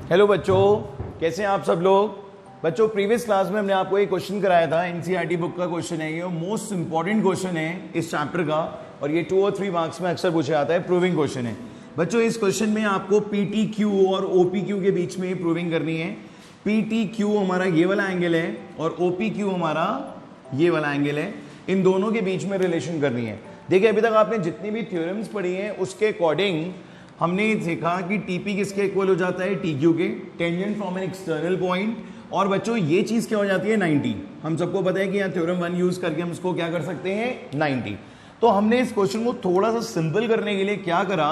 Hello बच्चों, कैसे हैं आप सब लोग। बच्चों, प्रीवियस क्लास में हमने आपको एक क्वेश्चन कराया था, एनसीईआरटी बुक का क्वेश्चन है ये, मोस्ट इंपॉर्टेंट क्वेश्चन है इस चैप्टर का, और ये 2 और 3 मार्क्स में अक्सर पूछा जाता है, प्रूविंग क्वेश्चन है। बच्चों, इस क्वेश्चन में आपको पीटीक्यू और ओपीक्यू के बीच में प्रूविंग करनी है। पीटीक्यू हमारा ये वाला एंगल है और ओपीक्यू हमारा ये वाला एंगल है, इन दोनों के बीच में रिलेशन करनी है। देखिए, अभी तक आपने जितनी भी थ्योरम्स पढ़ी हैं उसके अकॉर्डिंग हमने देखा कि टीपी किसके इक्वल हो जाता है, टीक्यू के, tangent from an external point. और बच्चों, ये चीज क्या हो जाती है, 90। हम सबको पता है कि यहाँ थ्योरम 1 यूज करके हम इसको क्या कर सकते हैं, 90। तो हमने इस क्वेश्चन को थोड़ा सा सिंपल करने के लिए क्या करा,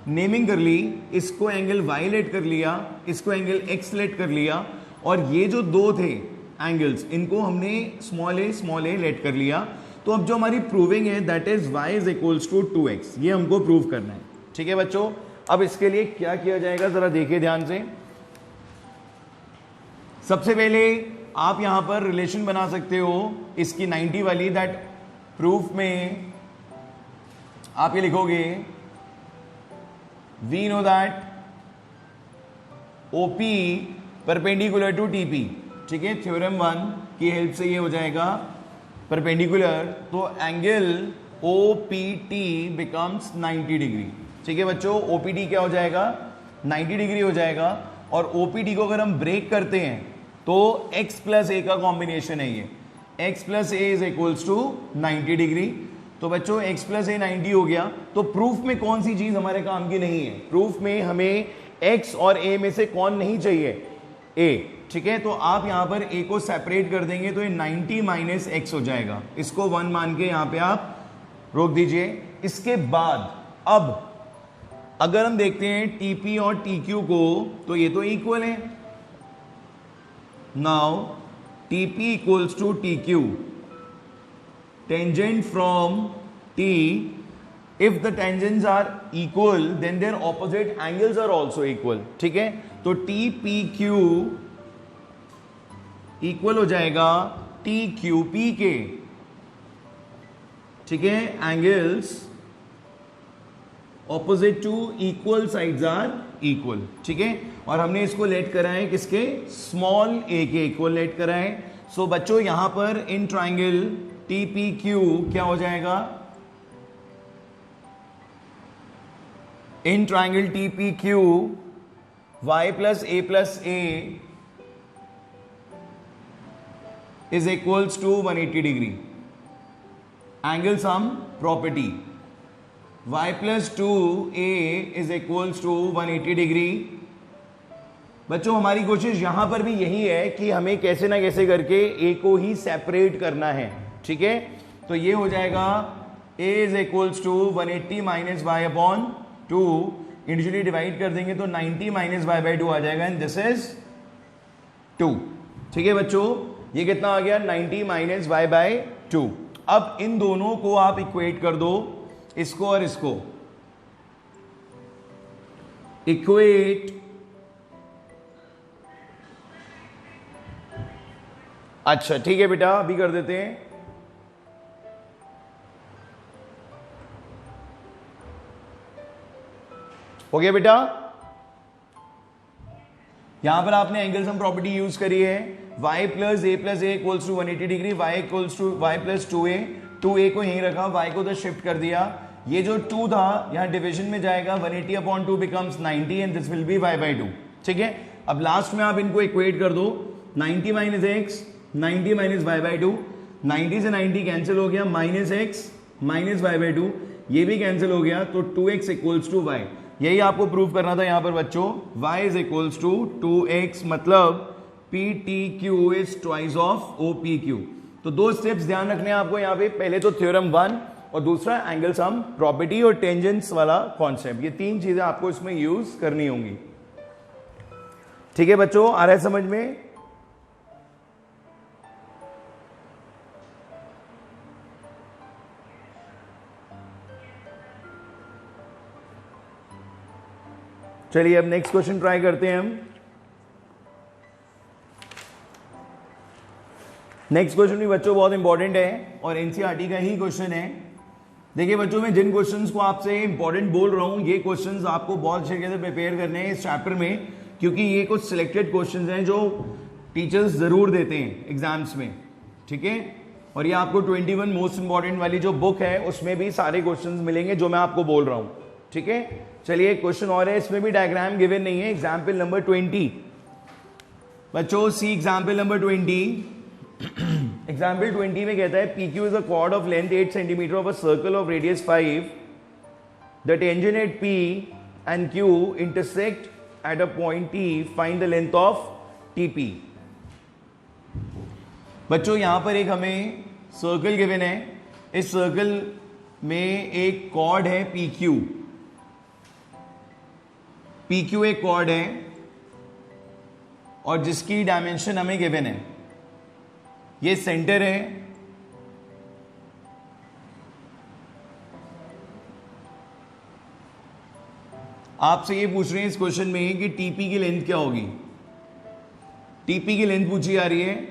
नेमिंग कर ली, इसको एंगल वाई लेट कर लिया, इसको एंगल एक्स लेट कर लिया, और ये जो दो थे एंगल्स इनको हमने स्मॉल ए लेट कर लिया। तो अब जो हमारी प्रूविंग है that is y is equals to 2x, ये हमको प्रूव करना है। ठीक है बच्चों, अब इसके लिए क्या किया जाएगा जरा देखिए ध्यान से। सबसे पहले आप यहां पर रिलेशन बना सकते हो इसकी 90 वाली, दैट प्रूफ में आप ये लिखोगे we know that OP perpendicular to TP। ठीक है, थ्योरम 1 की हेल्प से ये हो जाएगा परपेंडिकुलर, तो एंगल OPT बिकम्स 90 डिग्री। ठीक है बच्चों, OPT क्या हो जाएगा, 90 डिग्री हो जाएगा। और OPT को अगर हम ब्रेक करते हैं तो x प्लस a का कॉम्बिनेशन है ये, x plus a is equals to 90 degree. तो बच्चों x प्लस a 90 हो गया। तो प्रूफ में कौन सी चीज हमारे काम की नहीं है, प्रूफ में हमें x और a में से कौन नहीं चाहिए, a। ठीक है, तो आप यहां पर a को सेपरेट कर देंगे तो ये 90 माइनस एक्स हो जाएगा, इसको 1 मान के यहां पे आप रोक दीजिए। इसके बाद अब अगर हम देखते हैं TP और TQ को, तो ये तो इक्वल है। Now TP equals to TQ, tangent from T, if the tangents are equal then their opposite angles are also equal. ठीक है, तो TPQ इक्वल हो जाएगा TQP के। ठीक है, angles opposite to equal sides are equal. ठीक है, और हमने इसको लेट करा है किसके, स्मॉल a के इक्वल लेट करा है। सो बच्चों, यहां पर इन ट्राइंगल TPQ क्या हो जाएगा, in triangle TPQ y plus a is equals to 180 degree. Angle sum property y plus 2a is equals to 180 degree. बच्चों, हमारी कोशिश यहां पर भी यही है कि हमें कैसे ना कैसे करके a को ही सेपरेट करना है। ठीक है, तो ये हो जाएगा a is equals to 180 minus y upon 2, individually divide कर देंगे तो 90 माइनस y बाई 2 आ जाएगा, एंड दिस इज 2। ठीक है बच्चों, ये कितना आ गया, 90 माइनस y बाई 2। अब इन दोनों को आप इक्वेट कर दो, इसको और इसको इक्वेट। अच्छा ठीक है बेटा, अभी कर देते हैं। हो गया बेटा, यहां पर आपने एंगल सम प्रॉपर्टी यूज करी है, y plus a plus a equals to 180 degree, y equals to y plus 2a को यहीं रखा, y को तो शिफ्ट कर दिया। ये जो 2 था यहां डिवीजन में जाएगा, 180 upon 2 becomes 90 and this will be y by 2। ठीक है, अब लास्ट में आप इनको इक्वेट कर दो, 90 minus x, 90 minus y by 2, 90 से 90 कैंसिल हो गया, minus x minus y by 2, ये भी कैंसिल हो गया, तो 2x इक्वल्स टू y। यही आपको प्रूव करना था यहां पर बच्चों, y is equals to 2x, मतलब PTQ is twice of OPQ। तो 2 स्टेप्स ध्यान रखने हैं आपको यहां पे, पहले तो थ्योरम 1 और दूसरा एंगल सम प्रॉपर्टी और टेंजेंट्स वाला कॉन्सेप्ट, ये 3 चीजें आपको इसमें यूज करनी होंगी। ठीक है बच्चों, आ रहा है समझ में। चलिए अब नेक्स्ट क्वेश्चन ट्राई करते हैं हम। नेक्स्ट क्वेश्चन भी बच्चों बहुत इंपॉर्टेंट है और एनसीईआरटी का ही क्वेश्चन है। देखिए बच्चों, मैं जिन क्वेश्चंस को आपसे इंपॉर्टेंट बोल रहा हूं, ये क्वेश्चंस आपको बहुत अच्छे से प्रिपेयर करने हैं इस चैप्टर में, क्योंकि ये कुछ सिलेक्टेड क्वेश्चंस हैं जो टीचर्स जरूर देते हैं एग्जाम्स में, ठीक है। और ये आपको 21 मोस्ट इंपॉर्टेंट वाली जो बुक है उसमें भी सारे क्वेश्चंस मिलेंगे जो मैं आपको बोल रहा हूं, ठीक है। चलिए एक क्वेश्चन और है, इसमें भी डायग्राम गिवन नहीं है। एग्जाम्पल नंबर 20 बच्चों, सी एग्जाम्पल नंबर 20। एग्जाम्पल 20 में कहता है P Q is a cord of length 8 centimetre of a circle of radius 5, the tangent at P and Q intersect at a point T, find the length of TP. बच्चों यहां पर एक हमें circle given है, इस circle में एक cord है पी क्यू, पी क्यू एक कॉर्ड है और जिसकी डायमेंशन हमें गिवन है, ये सेंटर है, आपसे ये पूछ रहे हैं इस क्वेश्चन में कि टीपी की लेंथ क्या होगी। टीपी की लेंथ पूछी जा रही है।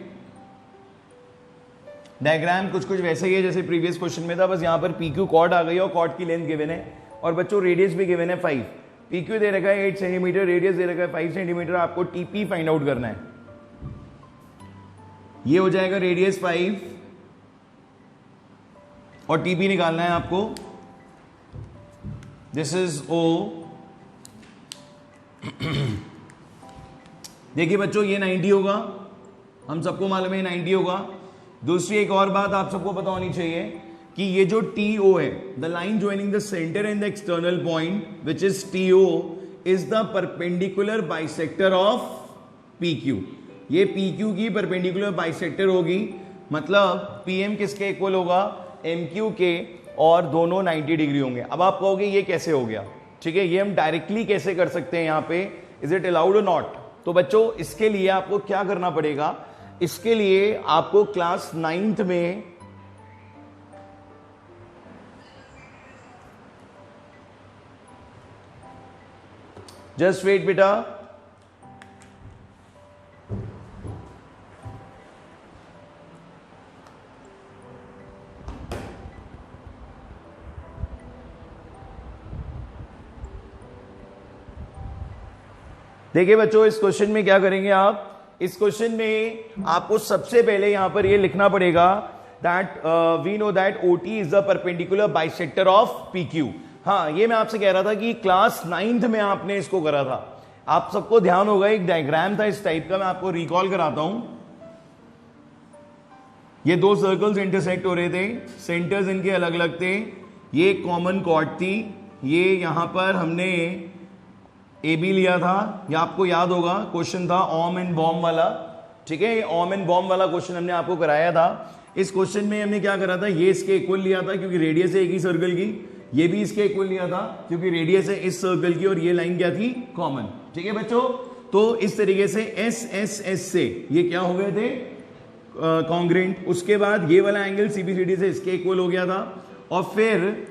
डायग्राम कुछ कुछ वैसा ही है जैसे प्रीवियस क्वेश्चन में था, बस यहां पर पी क्यू कॉर्ड आ गई और कॉर्ड की लेंथ गिवन है और बच्चों रेडियस भी गिवन है 5। पी क्यू दे रखा है 8 सेंटीमीटर, रेडियस दे रखा है 5 सेंटीमीटर, आपको टीपी फाइंड आउट करना है। ये हो जाएगा रेडियस 5 और टीपी निकालना है आपको। दिस इज ओ। देखिए बच्चों ये 90 होगा, हम सबको मालूम है 90 होगा। दूसरी एक और बात आप सबको पता होनी चाहिए कि ये जो TO है, the line joining the centre and the external point which is TO is the perpendicular bisector of PQ। ये PQ की परपेंडिकुलर बाइसेक्टर होगी, मतलब PM किसके इक्वल होगा, MQ के, और दोनों 90 डिग्री होंगे। अब आप कहोगे ये कैसे हो गया, ठीक है, ये हम डायरेक्टली कैसे कर सकते हैं यहाँ पे, इज इट अलाउड और नॉट। तो बच्चों इसके लिए आपको क्या करना पड़ेगा, इसके लिए आपको क्लास 9th में जस्ट वेट बेटा, देखिए बच्चों इस क्वेश्चन में क्या करेंगे आप, इस क्वेश्चन में आपको सबसे पहले यहां पर ये लिखना पड़ेगा that we know that OT is the perpendicular bisector of PQ। हाँ ये मैं आपसे कह रहा था कि क्लास 9th में आपने इसको करा था, आप सबको ध्यान होगा, एक डायग्राम था इस टाइप का, मैं आपको रिकॉल कराता हूं। ये दो सर्कल्स इंटरसेक्ट हो रहे थे, सेंटर्स इनके अलग अलग थे, ये कॉमन कॉर्ड थी, ये यहां पर हमने AB लिया था, ये आपको याद होगा क्वेश्चन था ओम एंड बॉम्ब वाला, ठीक है, ओम एंड बॉम्ब वाला क्वेश्चन हमने आपको कराया था। इस क्वेश्चन में हमने क्या करा था, ये इसके इक्वल लिया था क्योंकि रेडियस है एक ही सर्कल की, ये भी इसके इक्वल लिया था क्योंकि रेडियस है इस सर्कल की, और ये लाइन क्या थी, कॉमन, ठीक है बच्चों। तो इस तरीके से SSS से ये क्या हो गए थे, कॉन्ग्रेंट। उसके बाद ये वाला एंगल CBCD से इसके इक्वल हो गया था, और फिर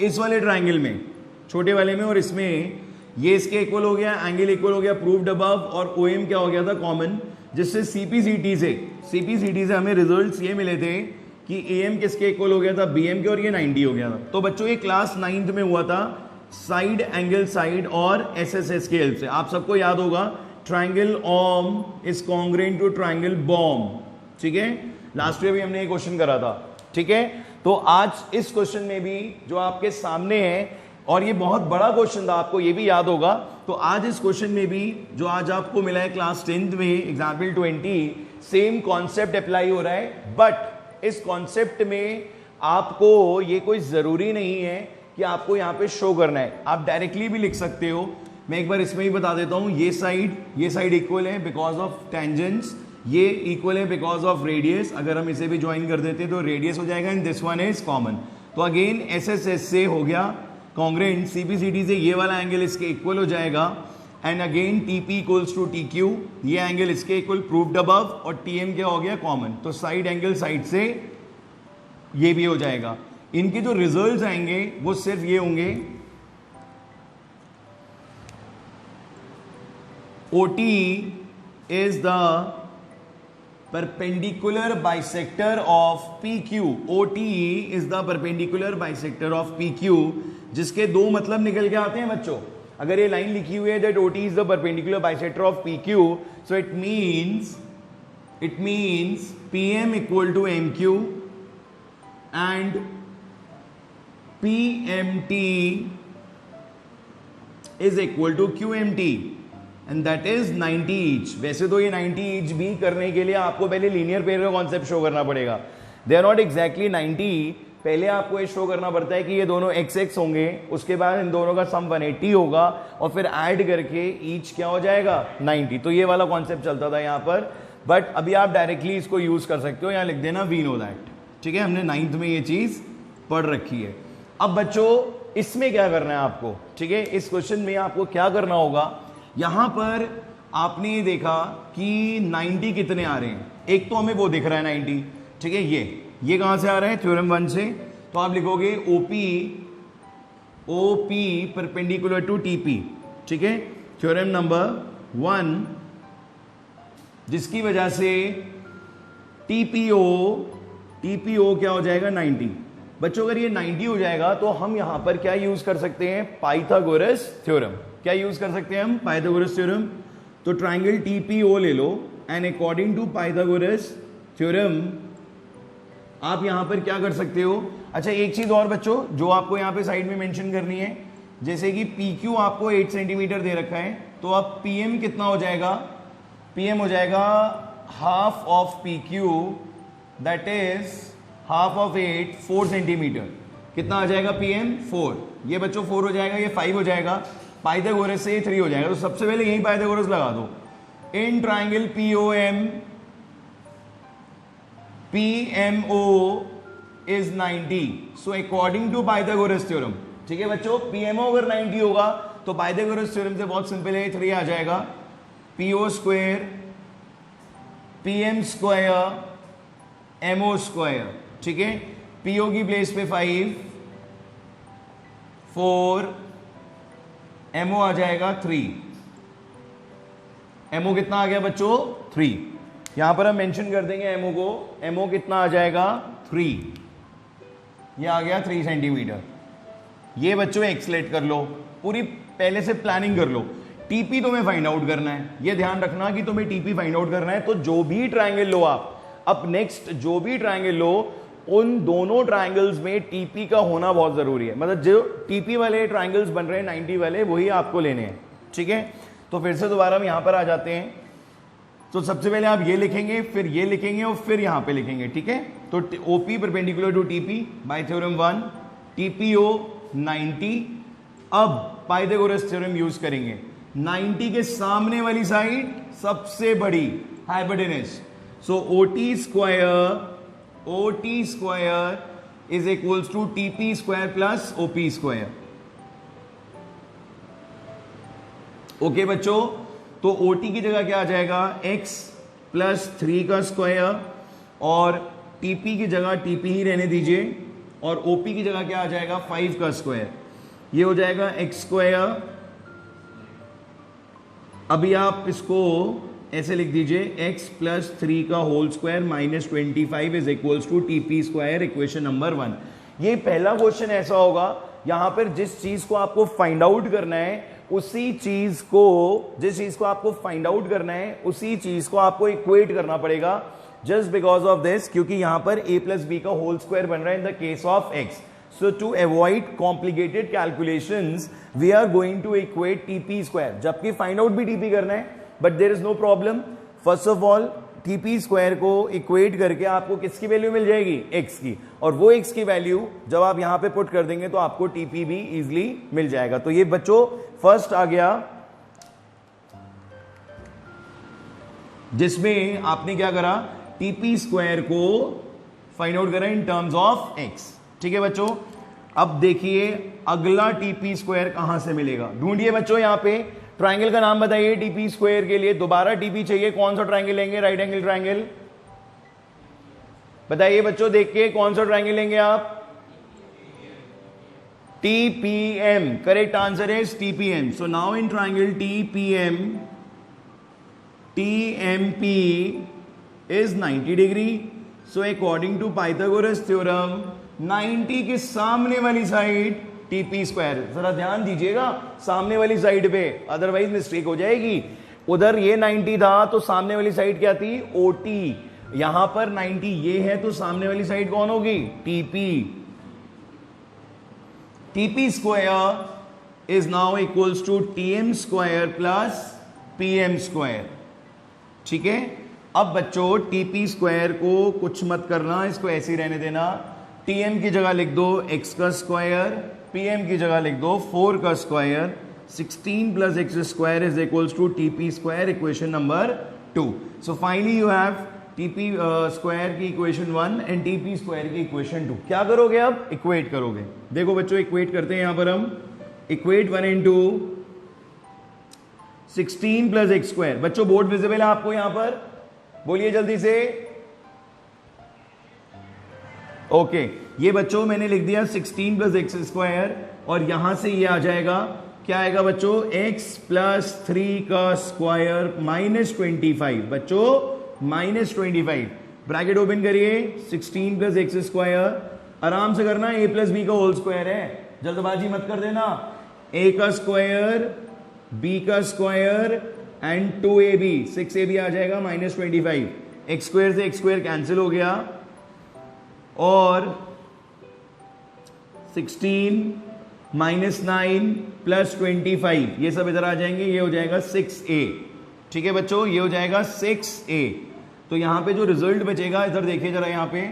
इस वाले ट्राइंगल में, छोटे वाले में और इसमें, ये इसके इक्वल हो गया, एंगल इक्वल हो गया, प्रूव्ड अबव, और OM क्या हो गया था, कॉमन, जिससे CPCD से हमें रिजल्ट्स ये मिले थे कि AM किसके इक्वल हो गया था, BM के, और ये 90 हो गया था। तो बच्चों ये क्लास 9th में हुआ था साइड एंगल साइड और SSS के हेल्प से। आप सबको याद होगा ट्राइंगल ओम इज कॉन्ग्रेंट टू ट्राइंगल बॉम्ब, ठीक है, लास्ट ईयर भी हमने ये क्वेश्चन करा था, ठीक है। तो आज इस क्वेश्चन में भी जो आपके सामने है, और ये बहुत बड़ा क्वेश्चन था, आपको ये भी याद होगा, तो आज इस क्वेश्चन में भी जो आज आपको मिला है क्लास 10th में एग्जाम्पल 20, सेम कॉन्सेप्ट अप्लाई हो रहा है, बट इस कॉन्सेप्ट में आपको ये कोई जरूरी नहीं है कि आपको यहां पे शो करना है, आप डायरेक्टली भी लिख सकते हो। मैं एक बार इसमें ही बता देता हूं, ये साइड इक्वल है बिकॉज ऑफ टेंजेंट्स, ये इक्वल है बिकॉज ऑफ रेडियस, अगर हम इसे भी ज्वाइन कर देते तो रेडियस हो जाएगा, and this one is common. तो अगेन SSS से हो गया कॉन्ग्रेंट, CPCD से ये वाला एंगल इसके इक्वल हो जाएगा, and again TP equals to TQ, ये एंगल इसके इक्वल, प्रूव्ड अबव, और TM क्या हो गया, कॉमन। तो साइड एंगल साइड से ये भी हो जाएगा। इनके जो रिजल्ट्स आएंगे वो सिर्फ ये होंगे, OT is the perpendicular bisector of PQ। OTE is the perpendicular bisector of PQ, जिसके दो मतलब निकल के आते हैं बच्चों। अगर ये लाइन लिखी हुई है that OT is the perpendicular bisector of P Q, so it means P M equal to M Q and P M T is equal to Q M T and that is 90 each. वैसे तो ये 90 each भी करने के लिए आपको पहले linear pair का कॉन्सेप्ट शो करना पड़ेगा। दे आर नॉट एग्जैक्टली 90, पहले आपको ये शो करना पड़ता है कि ये दोनों एक्स एक्स होंगे, उसके बाद इन दोनों का सम 180 होगा और फिर ऐड करके ईच क्या हो जाएगा 90। तो ये वाला कॉन्सेप्ट चलता था यहाँ पर, बट अभी आप डायरेक्टली इसको यूज कर सकते हो, यहाँ लिख देना वी नो दैट। ठीक है, हमने 9th में ये चीज पढ़ रखी है। अब बच्चों इसमें क्या करना है आपको, ठीक है, इस क्वेश्चन में आपको क्या करना होगा, यहां पर आपने ये देखा कि 90 कितने आ रहे हैं, एक तो हमें वो दिख रहा है 90, ठीक है, ये कहां से आ रहा है थ्योरम 1 से, तो आप लिखोगे ओपी परपेंडिकुलर टू टीपी, ठीक है, थ्योरम नंबर 1, जिसकी वजह से टीपीओ क्या हो जाएगा 90। बच्चों अगर ये 90 हो जाएगा तो हम यहां पर क्या यूज कर सकते हैं, पाइथागोरस थ्योरम। क्या यूज कर सकते हैं हम, पाइथागोरस थ्योरम। तो ट्राइंगल टीपीओ ले लो and according to Pythagoras theorem आप यहां पर क्या कर सकते हो। अच्छा एक चीज और बच्चों जो आपको यहां पे साइड में मेंशन करनी है, जैसे कि पी क्यू आपको 8 सेंटीमीटर दे रखा है, तो अब पीएम कितना हो जाएगा, पीएम हो जाएगा half of P Q, that is half of 8 4 centimetre. कितना आ जाएगा पीएम 4, ये बच्चों 4 हो जाएगा, ये 5 हो जाएगा, पाइथागोरस से 3 हो जाएगा। तो सबसे पहले यही पाइथागोरस लगा दो। In triangle POM PMO is 90, so according to Pythagoras theorem, ठीक है बच्चों, PMO अगर 90 होगा तो पाइथागोरस थ्योरम से बहुत सिंपल है, 3 आ जाएगा, PO square PM square MO square, ठीक है, PO की प्लेस पे 5 4, MO आ जाएगा 3, MO कितना आ गया बच्चों 3, यहां पर हम मेंशन कर देंगे एमओ को, एमओ कितना आ जाएगा 3, ये आ गया 3 सेंटीमीटर। ये बच्चों एक्सलेट कर लो, पूरी पहले से प्लानिंग कर लो। टीपी तुम्हें फाइंड आउट करना है, ये ध्यान रखना कि तुम्हें टीपी फाइंड आउट करना है। तो जो भी ट्राइंगल लो आप, अब नेक्स्ट जो भी ट्राइंगल लो, उन दोनों ट्राइंगल्स में टीपी का होना बहुत जरूरी है। मतलब जो टीपी वाले ट्राइंगल्स बन रहे हैं 90 वाले, वही आपको लेने हैं, ठीक है। तो फिर से दोबारा हम यहां पर आ जाते हैं। तो सबसे पहले आप ये लिखेंगे, फिर ये लिखेंगे और फिर यहां पे लिखेंगे, ठीक है। तो OP perpendicular to TP by theorem 1, TPO 90। अब पाइथागोरस थ्योरम यूज करेंगे, 90 के सामने वाली साइड सबसे बड़ी hypotenuse, so OT square is equals to TP square plus OP square. Okay बच्चों, तो OT की जगह क्या आ जाएगा, x प्लस 3 का स्क्वायर, और TP की जगह TP ही रहने दीजिए, और OP की जगह क्या आ जाएगा 5 का स्क्वायर, ये हो जाएगा x स्क्वायर। अभी आप इसको ऐसे लिख दीजिए, x प्लस 3 का whole square minus 25 is equals to TP square, equation number 1। ये पहला क्वेश्चन ऐसा होगा यहां पर जिस चीज को आपको फाइंड आउट करना है, उसी चीज को जिस चीज को आपको फाइंड आउट करना है उसी चीज को आपको इक्वेट करना पड़ेगा, जस्ट बिकॉज ऑफ दिस, क्योंकि यहां पर a प्लस बी का होल स्क्वायर बन रहा है in the case of x। So to avoid complicated calculations we are going to equate TP square, जबकि फाइंड आउट भी टीपी करना है, but there is no problem. First of all TP square को equate करके आपको किसकी value मिल जाएगी, x की, और वो x की वैल्यू जब आप यहां पे पुट कर देंगे तो आपको टीपी भी इजीली मिल जाएगा। तो ये बच्चों फर्स्ट आ गया, जिसमें आपने क्या करा, टीपी स्क्वायर को फाइंड आउट करा इन टर्म्स ऑफ x, ठीक है बच्चों। अब देखिए अगला टीपी स्क्वायर कहां से मिलेगा, ढूंढिए बच्चों। यहां पे ट्राइंगल का नाम बताइए टीपी स्क्वायर के लिए, दोबारा टीपी चाहिए, कौन सा ट्राइंगल लेंगे, राइट एंगल ट्राइंगल, बताइए बच्चों देख के कौन सा ट्राइंगल लेंगे आप, TPM, correct answer is TPM। So now in triangle TPM, TMP is 90 degree. So according to Pythagoras theorem 90 के सामने वाली साइड टीपी स्क्वायर। जरा ध्यान दीजिएगा सामने वाली साइड पे, अदरवाइज मिस्टेक हो जाएगी। उधर ये 90 था तो सामने वाली साइड क्या थी, ओटी। यहां पर 90 ये है तो सामने वाली साइड कौन होगी, TP. TP square is now equals to TM square plus PM square. ठीक है, अब बच्चों टीपी स्क्वायर को कुछ मत करना, इसको ऐसे ही रहने देना। टीएम की जगह लिख दो x का स्क्वायर, पीएम की जगह लिख दो 4 का square. 16 plus X square is equals to TP square, equation number 2। So finally you have TP square की इक्वेशन 1 एंड टीपी स्क्वायर की इक्वेशन 2। क्या करोगे अब, इक्वेट करोगे। देखो बच्चों इक्वेट करते हैं, यहां पर हम equate 1 and 2 16 plus X square. बच्चों बोर्ड विजिबल है आपको यहां पर, बोलिए जल्दी से। ओके, ये बच्चों मैंने लिख दिया 16 प्लस एक्स स्क्वायर, और यहां से ये आ जाएगा, क्या आएगा बच्चों, x प्लस 3 का स्क्वायर माइनस 25। बच्चों माइनस 25, ब्रैकेट ओपन करिए, 16 प्लस एक्स स्क्वायर, आराम से करना, a प्लस बी का होल स्क्वायर है, जल्दबाजी मत कर देना। a का स्क्वायर, b का स्क्वायर एंड 2ab, 6ab आ जाएगा माइनस 25। एक्स स्क्वायर से एक्स स्क्वायर कैंसिल हो गया, और 16 माइनस 9 प्लस 25, ये सब इधर आ जाएंगे, ये हो जाएगा 6a। ठीक है बच्चों, ये हो जाएगा 6a। तो यहां पे जो रिजल्ट बचेगा, इधर देखिए जरा, यहां पे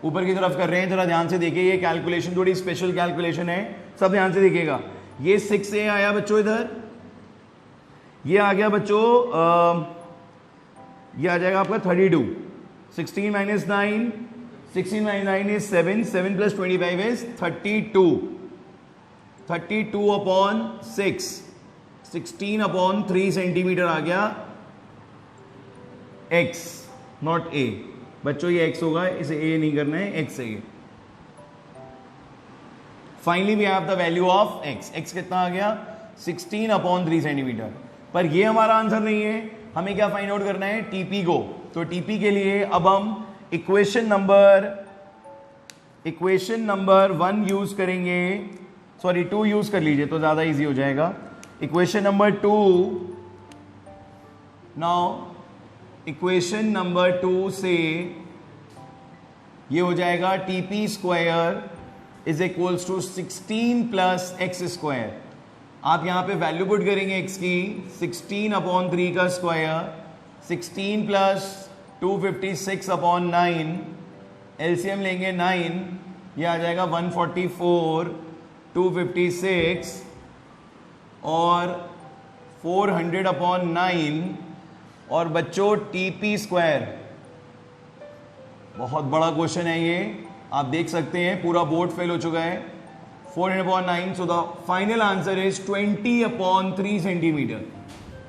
ऊपर की तरफ कर रहे हैं, जरा ध्यान से देखिए, ये कैलकुलेशन थोड़ी स्पेशल कैलकुलेशन है, सब ध्यान से देखिएगा। ये 6a आया बच्चों, इधर ये आ गया बच्चों, ये आ जाएगा आपका 32। 16 minus 9, 16 minus 9 is 7, 7 plus 25 is 32। 32 upon 6, 16 upon 3 centimetre आ गया x, नॉट a। बच्चों ये x होगा, इसे a नहीं करना है, x है ये। Finally we have the value of x। x कितना आ गया, 16 अपॉन 3 सेंटीमीटर। पर ये हमारा आंसर नहीं है, हमें क्या फाइंड आउट करना है, टीपी को। तो टीपी के लिए अब हम इक्वेशन नंबर 1 यूज करेंगे, सॉरी 2 यूज कर लीजिए तो ज्यादा इजी हो जाएगा। Equation number 2, now equation number 2 से ये हो जाएगा TP square is equals to 16 plus X square. आप यहां पे वैल्यू पुट करेंगे x की, 16 अपॉन 3 का स्क्वायर, 16 प्लस 256 अपॉन 9, एलसीएम लेंगे 9, ये आ जाएगा 144, 256 और 400 अपॉन 9, और बच्चों टीपी स्क्वायर, बहुत बड़ा क्वेश्चन है ये, आप देख सकते हैं पूरा बोर्ड फेल हो चुका है। 400 upon 9, so the final answer is 20 upon 3 centimetre.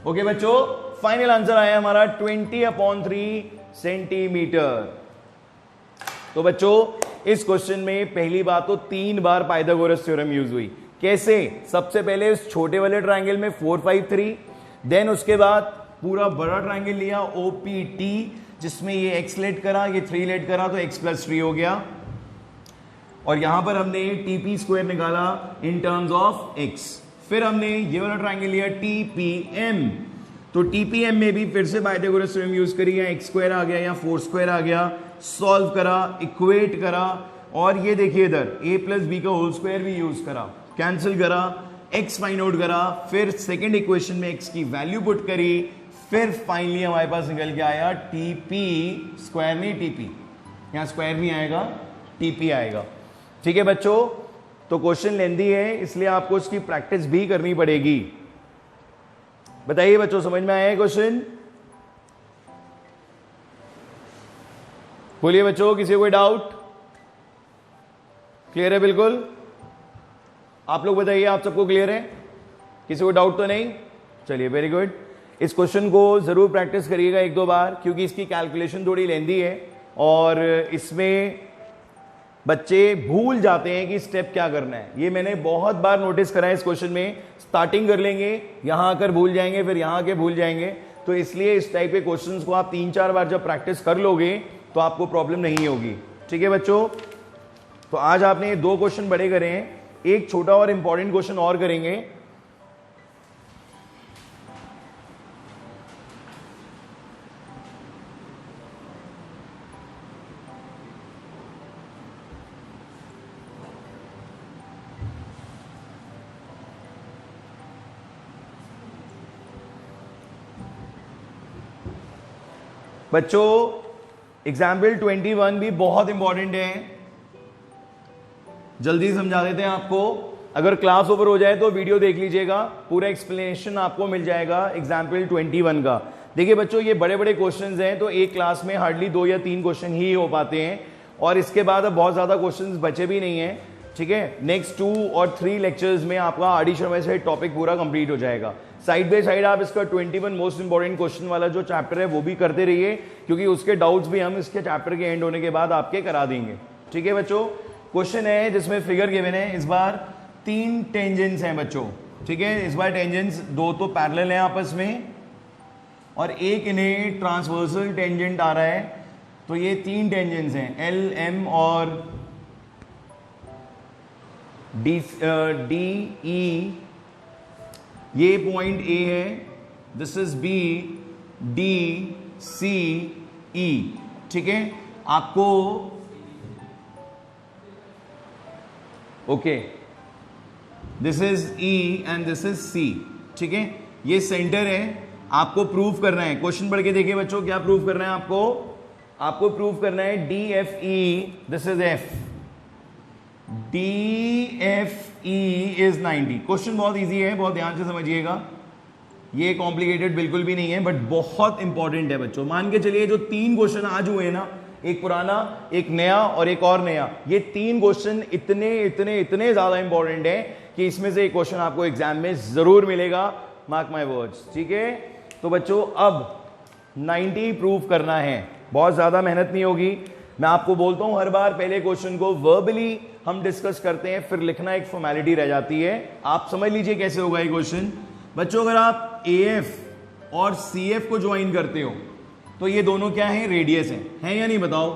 Okay बच्चों, फाइनल आंसर आया हमारा 20 अपॉन 3 सेंटीमीटर। तो बच्चों इस क्वेश्चन में पहली बात तो 3 बार पाइथागोरस थ्योरम यूज हुई। कैसे, सबसे पहले इस छोटे वाले ट्रायंगल में 4 5 3, देन उसके बाद पूरा बड़ा ट्रायंगल लिया OPT, जिसमें ये x लेट करा, ये 3 लेट करा, तो x प्लस 3 हो गया, और यहां पर हमने टीपी स्क्वायर निकाला इन टर्म्स ऑफ x। फिर हमने ये वाला ट्रायंगल लिया TPM, तो TPM में भी फिर से पाइथागोरस थ्योरम यूज करी, या x स्क्वायर आ गया या 4 स्क्वायर आ गया, सॉल्व करा, इक्वेट करा, और ये देखिए इधर a प्लस बी का होल स्क्वायर भी यूज करा, कैंसिल करा, x फाइंड आउट करा, फिर सेकेंड इक्वेशन में x की वैल्यू पुट करी, फिर फाइनली हमारे पास निकल के आया टीपी स्क्वायर, नहीं टीपी, यहां स्क्वायर नहीं आएगा, टीपी आएगा। ठीक है बच्चों, तो क्वेश्चन लेंदी है, इसलिए आपको इसकी प्रैक्टिस भी करनी पड़ेगी। बताइए बच्चों, समझ में आया है क्वेश्चन? बोलिए बच्चों, किसी को कोई डाउट? क्लियर है बिल्कुल? आप लोग बताइए, आप सबको क्लियर है? किसी को डाउट तो नहीं? चलिए वेरी गुड। इस क्वेश्चन को जरूर प्रैक्टिस करिएगा 1-2 बार, क्योंकि इसकी कैलकुलेशन थोड़ी लेंदी है और इसमें बच्चे भूल जाते हैं कि स्टेप क्या करना है। ये मैंने बहुत बार नोटिस करा है इस क्वेश्चन में, स्टार्टिंग कर लेंगे, यहां आकर भूल जाएंगे, फिर यहां आके भूल जाएंगे। तो इसलिए इस टाइप के क्वेश्चंस को आप 3-4 बार जब प्रैक्टिस कर लोगे तो आपको प्रॉब्लम नहीं होगी। ठीक है बच्चों? तो आज आपने ये 2 क्वेश्चन बड़े करे हैं, एक छोटा और इंपॉर्टेंट क्वेश्चन और करेंगे। बच्चों एग्जाम्पल 21 भी बहुत इंपॉर्टेंट है, जल्दी समझा देते हैं आपको। अगर क्लास ओवर हो जाए तो वीडियो देख लीजिएगा, पूरा एक्सप्लेनेशन आपको मिल जाएगा एग्जाम्पल 21 का। देखिए बच्चों, ये बड़े बड़े क्वेश्चंस हैं, तो एक क्लास में हार्डली 2 या 3 क्वेश्चन ही हो पाते हैं, और इसके बाद अब बहुत ज्यादा क्वेश्चंस बचे भी नहीं है। ठीक है, नेक्स्ट 2 और 3 लेक्चर्स में आपका आरडी शर्मा से टॉपिक पूरा कंप्लीट हो जाएगा। साइड बाय साइड आप इसका 21 मोस्ट इंपॉर्टेंट क्वेश्चन वाला जो चैप्टर है वो भी करते रहिए, क्योंकि उसके डाउट्स भी हम इसके चैप्टर के एंड होने के बाद आपके करा देंगे। ठीक है बच्चों, क्वेश्चन है जिसमें फिगर गिवन है, इस बार 3 टेंजेंट्स हैं बच्चों। ठीक है, इस बार टेंजेंट्स 2 तो पैरेलल हैं आपस में, और एक इन्हें ट्रांसवर्सल टेंजेंट आ रहा है। तो ये 3 टेंजेंट्स हैं, एल, एम और डी ई। ये पॉइंट ए है, this is B, D, C, E. ठीक है, आपको okay, this is E and this is C. ठीक है, ये सेंटर है, आपको प्रूव करना है। क्वेश्चन पढ़ के देखिए बच्चों, क्या प्रूव करना है आपको प्रूव करना है D F E, this is F, D F E is 90। Question बहुत इजी है, बहुत ध्यान से समझिएगा, ये कॉम्प्लिकेटेड बिल्कुल भी नहीं है, बट बहुत इंपॉर्टेंट है बच्चों। मान के चलिए जो 3 क्वेश्चन आज हुए ना, एक पुराना, एक नया और एक और नया, ये 3 क्वेश्चन इतने इतने इतने ज्यादा इंपॉर्टेंट है कि इसमें से एक क्वेश्चन आपको एग्जाम में जरूर मिलेगा, मार्क माय वर्ड्स। ठीक है, तो बच्चों अब 90 प्रूव करना है, बहुत ज्यादा मेहनत नहीं होगी। मैं आपको बोलता हूं हर बार, पहले क्वेश्चन को वर्बली हम डिस्कस करते हैं, फिर लिखना एक फॉर्मेलिटी रह जाती है। आप समझ लीजिए कैसे होगा ये क्वेश्चन। बच्चों अगर आप AF और CF को ज्वाइन करते हो तो ये दोनों क्या है, रेडियस है या नहीं बताओ,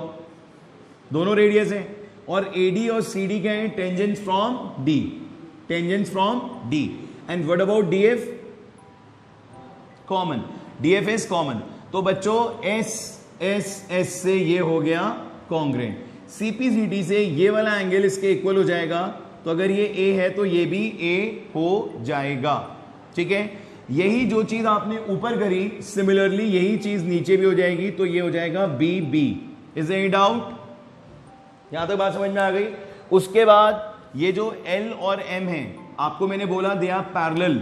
दोनों रेडियस है। और AD और CD क्या है, tangents from D, tangents from D। And what about DF, common, DF is common. तो बच्चों S से ये हो गया कॉन्ग्रेंट, CPCD से ये वाला एंगल इसके इक्वल हो जाएगा, तो अगर ये A है तो ये भी A हो जाएगा। ठीक है, यही जो चीज आपने ऊपर करी, सिमिलरली यही चीज नीचे भी हो जाएगी, तो ये हो जाएगा BB। Is any doubt? यहां तक बात समझ में आ गई? उसके बाद ये जो L और M है, आपको मैंने बोला they are parallel,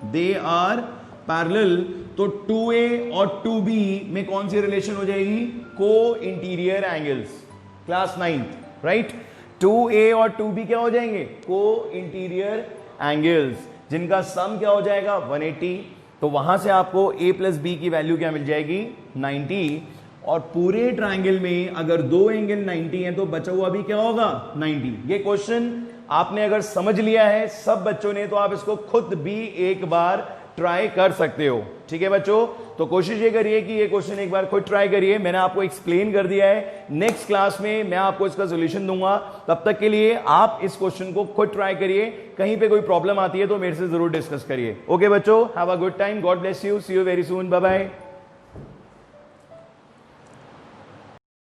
they are parallel, तो 2A और 2B में कौन सी रिलेशन हो जाएगी, को interior angles, class 9th, right. 2A और 2B क्या हो जाएंगे, को इंटीरियर एंगल्स, जिनका सम क्या हो जाएगा 180। तो वहां से आपको A प्लस B की वैल्यू क्या मिल जाएगी, 90। और पूरे ट्रायंगल में अगर 2 एंगल 90 है तो बचा हुआ भी क्या होगा, 90। ये क्वेश्चन आपने अगर समझ लिया है सब बच्चों ने, तो आप इसको खुद भी एक बार ट्राई कर सकते हो। ठीक है बच्चों, तो कोशिश ये करिए कि ये क्वेश्चन एक बार खुद ट्राई करिए। मैंने आपको एक्सप्लेन कर दिया है, नेक्स्ट क्लास में मैं आपको इसका सॉल्यूशन दूंगा। तब तक के लिए आप इस क्वेश्चन को खुद ट्राई करिए, कहीं पे कोई प्रॉब्लम आती है तो मेरे से जरूर डिस्कस करिए। ओके बच्चों, have a good time, God bless you, see you very soon, bye bye.